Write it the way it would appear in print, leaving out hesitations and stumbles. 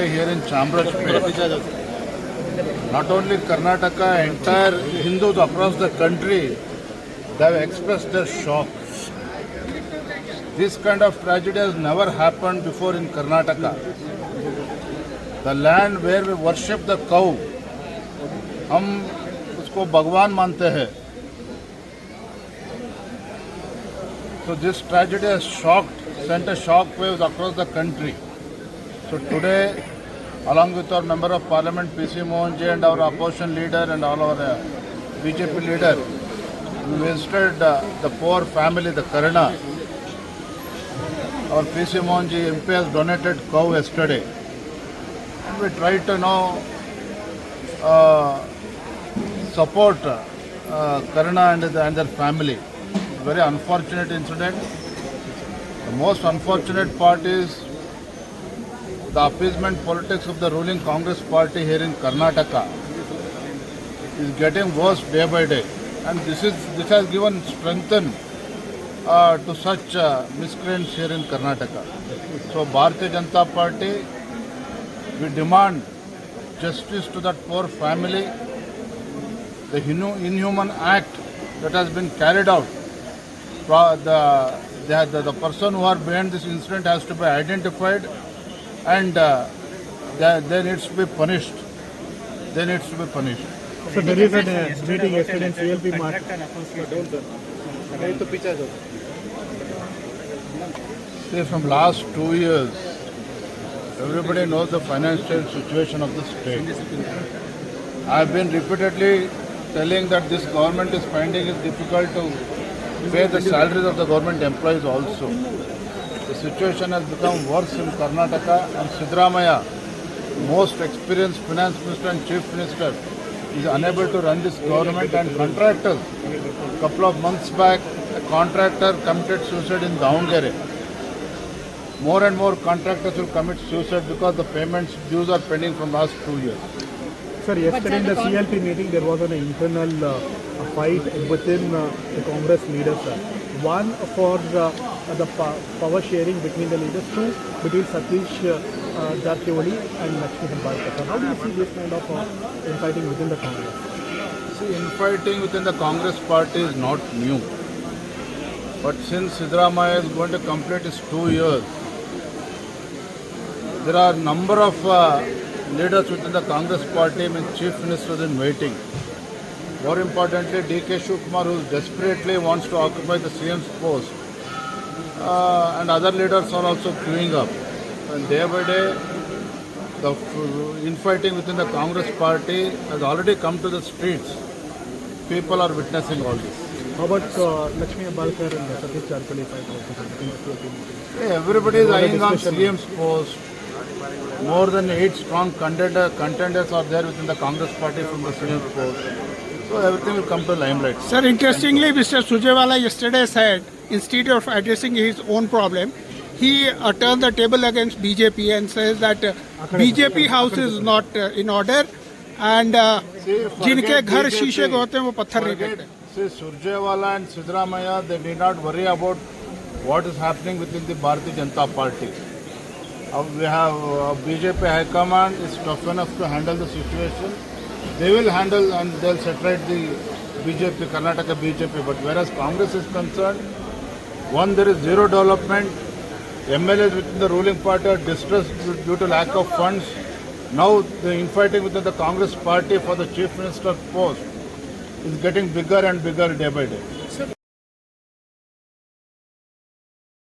yesterday here in Chamrajpet. Not only Karnataka, entire Hindus across the country, they have expressed their shock. This kind of tragedy has never happened before in Karnataka. The land where we worship the cow, हम उसको भगवान मानते हैं. So this tragedy has sent a shock waves across the country. So today, along with our Member of Parliament PC Mohanji and our opposition leader and all our BJP leader, we visited the poor family, the Karna. Our PC Mohanji MP has donated cow yesterday. And we tried to support Karna and their family. Very unfortunate incident. The most unfortunate part is the appeasement politics of the ruling Congress party here in Karnataka is getting worse day by day, and this has given strength to such miscreants here in Karnataka. So Bharatiya Janata Party, we demand justice to that poor family. The inhuman act that has been carried out, the person who are behind this incident has to be identified, and they needs to be punished. So there is a meeting yesterday in CLP Mart. See, from last 2 years, everybody knows the financial situation of the state. I have been repeatedly telling that this government is finding it difficult to pay the salaries of the government employees also. The situation has become worse in Karnataka, and Siddaramaiah, most experienced finance minister and chief minister, is unable to run this government, and contractors. A couple of months back, a contractor committed suicide in Davangere. More and more contractors will commit suicide because the payments dues are pending from last 2 years. Sir, yesterday in the CLP meeting there was an internal fight within the Congress leaders. One for the power sharing between the leaders, two between Satish Jattiohali and Lakshmi Hembalkar. How do you see this kind of infighting within the Congress? See, infighting within the Congress party is not new. But since Siddaramaiah is going to complete his 2 years, there are a number of leaders within the Congress party, chief ministers in waiting. More importantly, D.K. Shivakumar, who desperately wants to occupy the CM's post, and other leaders are also queuing up. And day by day, the infighting within the Congress party has already come to the streets. People are witnessing all this. How about Lakshmi Hembalkar and Satish Jattiohali fight? Everybody is eyeing on CM's post. More than 8 strong contenders are there within the Congress party from the CM's post. So everything will come to limelight. Sir, interestingly, Mr. Surjewala yesterday said, instead of addressing his own problem, he turned the table against BJP and says that BJP house is not in order, and जिनके घर शीशे के होते हैं वो पत्थर नहीं फेंकते. See, Surjewala and Siddaramaiah, they need not worry about what is happening within the Bharatiya Janata Party. We have BJP High Command is tough enough to handle the situation. They will handle and they'll separate the BJP, Karnataka BJP. But whereas Congress is concerned, one, there is zero development. MLAs within the ruling party are distressed due to lack of funds. Now the infighting within the Congress party for the chief minister post is getting bigger and bigger day by day.